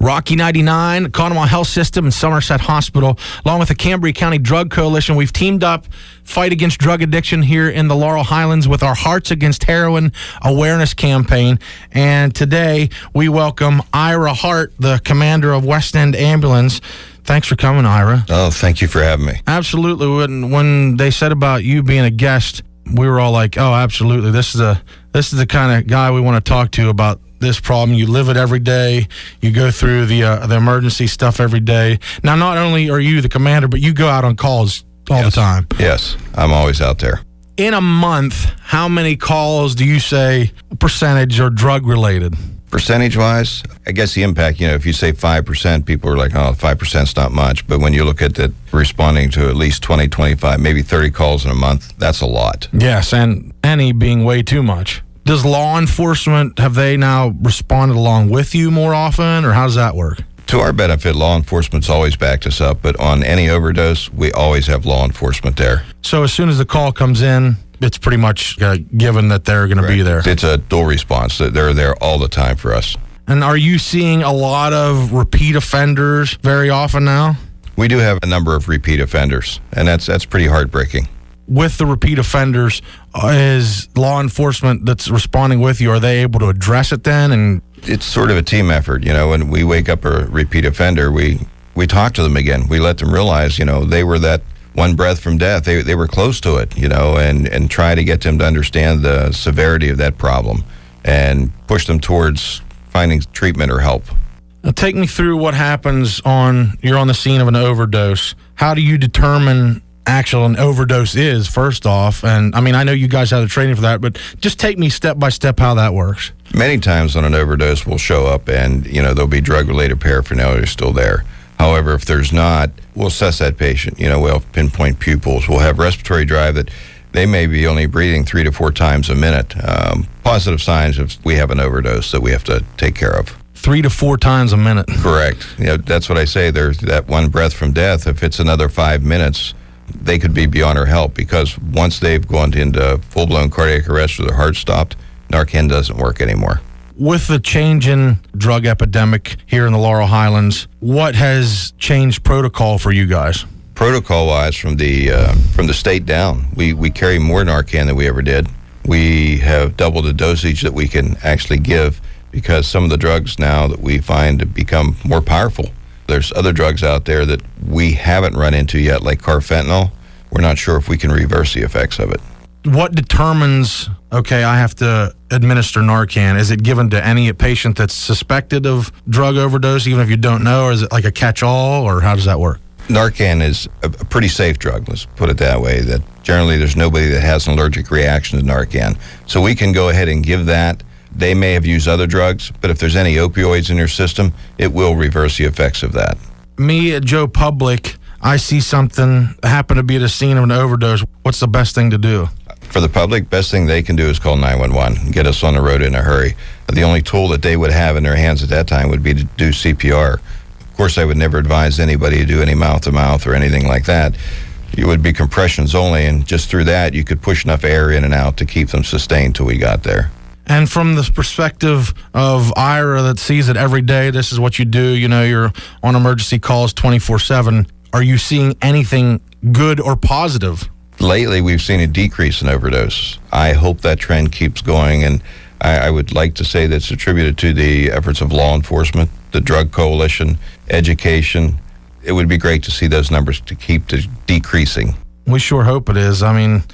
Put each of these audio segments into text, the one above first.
Rocky 99, Conemaugh Health System, and Somerset Hospital, along with the Cambria County Drug Coalition, we've teamed up fight against drug addiction here in the Laurel Highlands with our Hearts Against Heroin awareness campaign. And today we welcome Ira Hart, the commander of West End Ambulance. Thanks for coming, Ira. Oh, thank you for having me. Absolutely. When they said about you being a guest, we were all like, oh, absolutely. This is the kind of guy we want to talk to about this problem. You live it every day. You go through the emergency stuff every day. Now, not only are you the commander, but you go out on calls all the time. Yes, I'm always out there. In a month, how many calls do you say percentage are drug-related? Percentage-wise, I guess the impact, if you say 5%, people are like, oh, 5%'s not much. But when you look at it, responding to at least 20, 25, maybe 30 calls in a month, that's a lot. Yes, and any being way too much. Does law enforcement, have they now responded along with you more often, or how does that work? To our benefit, law enforcement's always backed us up, but on any overdose, we always have law enforcement there. So as soon as the call comes in, it's pretty much given that they're going to be there. It's a dual response. They're there all the time for us. And are you seeing a lot of repeat offenders very often now? We do have a number of repeat offenders, and that's pretty heartbreaking. With the repeat offenders, is law enforcement that's responding with you, are they able to address it then? And it's sort of a team effort. When we wake up a repeat offender, we talk to them again. We let them realize, they were that one breath from death. They were close to it, and try to get them to understand the severity of that problem and push them towards finding treatment or help. Now, take me through what happens you're on the scene of an overdose. How do you determine an overdose is, first off? And I know you guys have the training for that, but just take me step by step how that works. Many times on an overdose, we'll show up and, there'll be drug-related paraphernalia still there. However, if there's not, we'll assess that patient. We'll pinpoint pupils. We'll have respiratory drive that they may be only breathing 3 to 4 times a minute. Positive signs if we have an overdose that we have to take care of. 3 to 4 times a minute. Correct. That's what I say. There's that one breath from death. If it's another 5 minutes, they could be beyond our help, because once they've gone into full-blown cardiac arrest or their heart stopped, Narcan doesn't work anymore. With the change in drug epidemic here in the Laurel Highlands, what has changed protocol for you guys? Protocol-wise, from the state down, we carry more Narcan than we ever did. We have doubled the dosage that we can actually give, because some of the drugs now that we find have become more powerful. There's other drugs out there that we haven't run into yet, like carfentanil. We're not sure if we can reverse the effects of it. What determines, I have to administer Narcan? Is it given to any patient that's suspected of drug overdose, even if you don't know, or is it like a catch-all, or how does that work? Narcan is a pretty safe drug, let's put it that way, that generally there's nobody that has an allergic reaction to Narcan. So we can go ahead and give that. They may have used other drugs, but if there's any opioids in their system, it will reverse the effects of that. Me, Joe Public, I see something happen to be at a scene of an overdose. What's the best thing to do? For the public, best thing they can do is call 911 and get us on the road in a hurry. The only tool that they would have in their hands at that time would be to do CPR. Of course, I would never advise anybody to do any mouth-to-mouth or anything like that. It would be compressions only, and just through that, you could push enough air in and out to keep them sustained till we got there. And from the perspective of Ira that sees it every day, this is what you do, you're on emergency calls 24/7. Are you seeing anything good or positive? Lately, we've seen a decrease in overdose. I hope that trend keeps going, and I would like to say that's attributed to the efforts of law enforcement, the drug coalition, education. It would be great to see those numbers to keep decreasing. We sure hope it is. I'm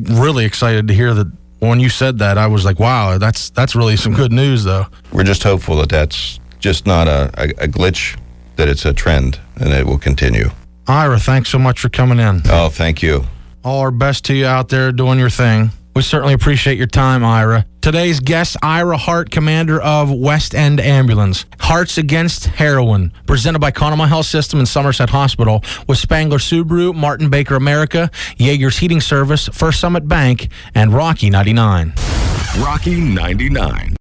really excited to hear that. When you said that, I was like, wow, that's really some good news, though. We're just hopeful that that's just not a glitch, that it's a trend, and it will continue. Ira, thanks so much for coming in. Oh, thank you. All our best to you out there doing your thing. We certainly appreciate your time, Ira. Today's guest, Ira Hart, commander of West End Ambulance. Hearts Against Heroin, presented by Conemaugh Health System and Somerset Hospital, with Spangler Subaru, Martin Baker America, Yeager's Heating Service, First Summit Bank, and Rocky 99. Rocky 99.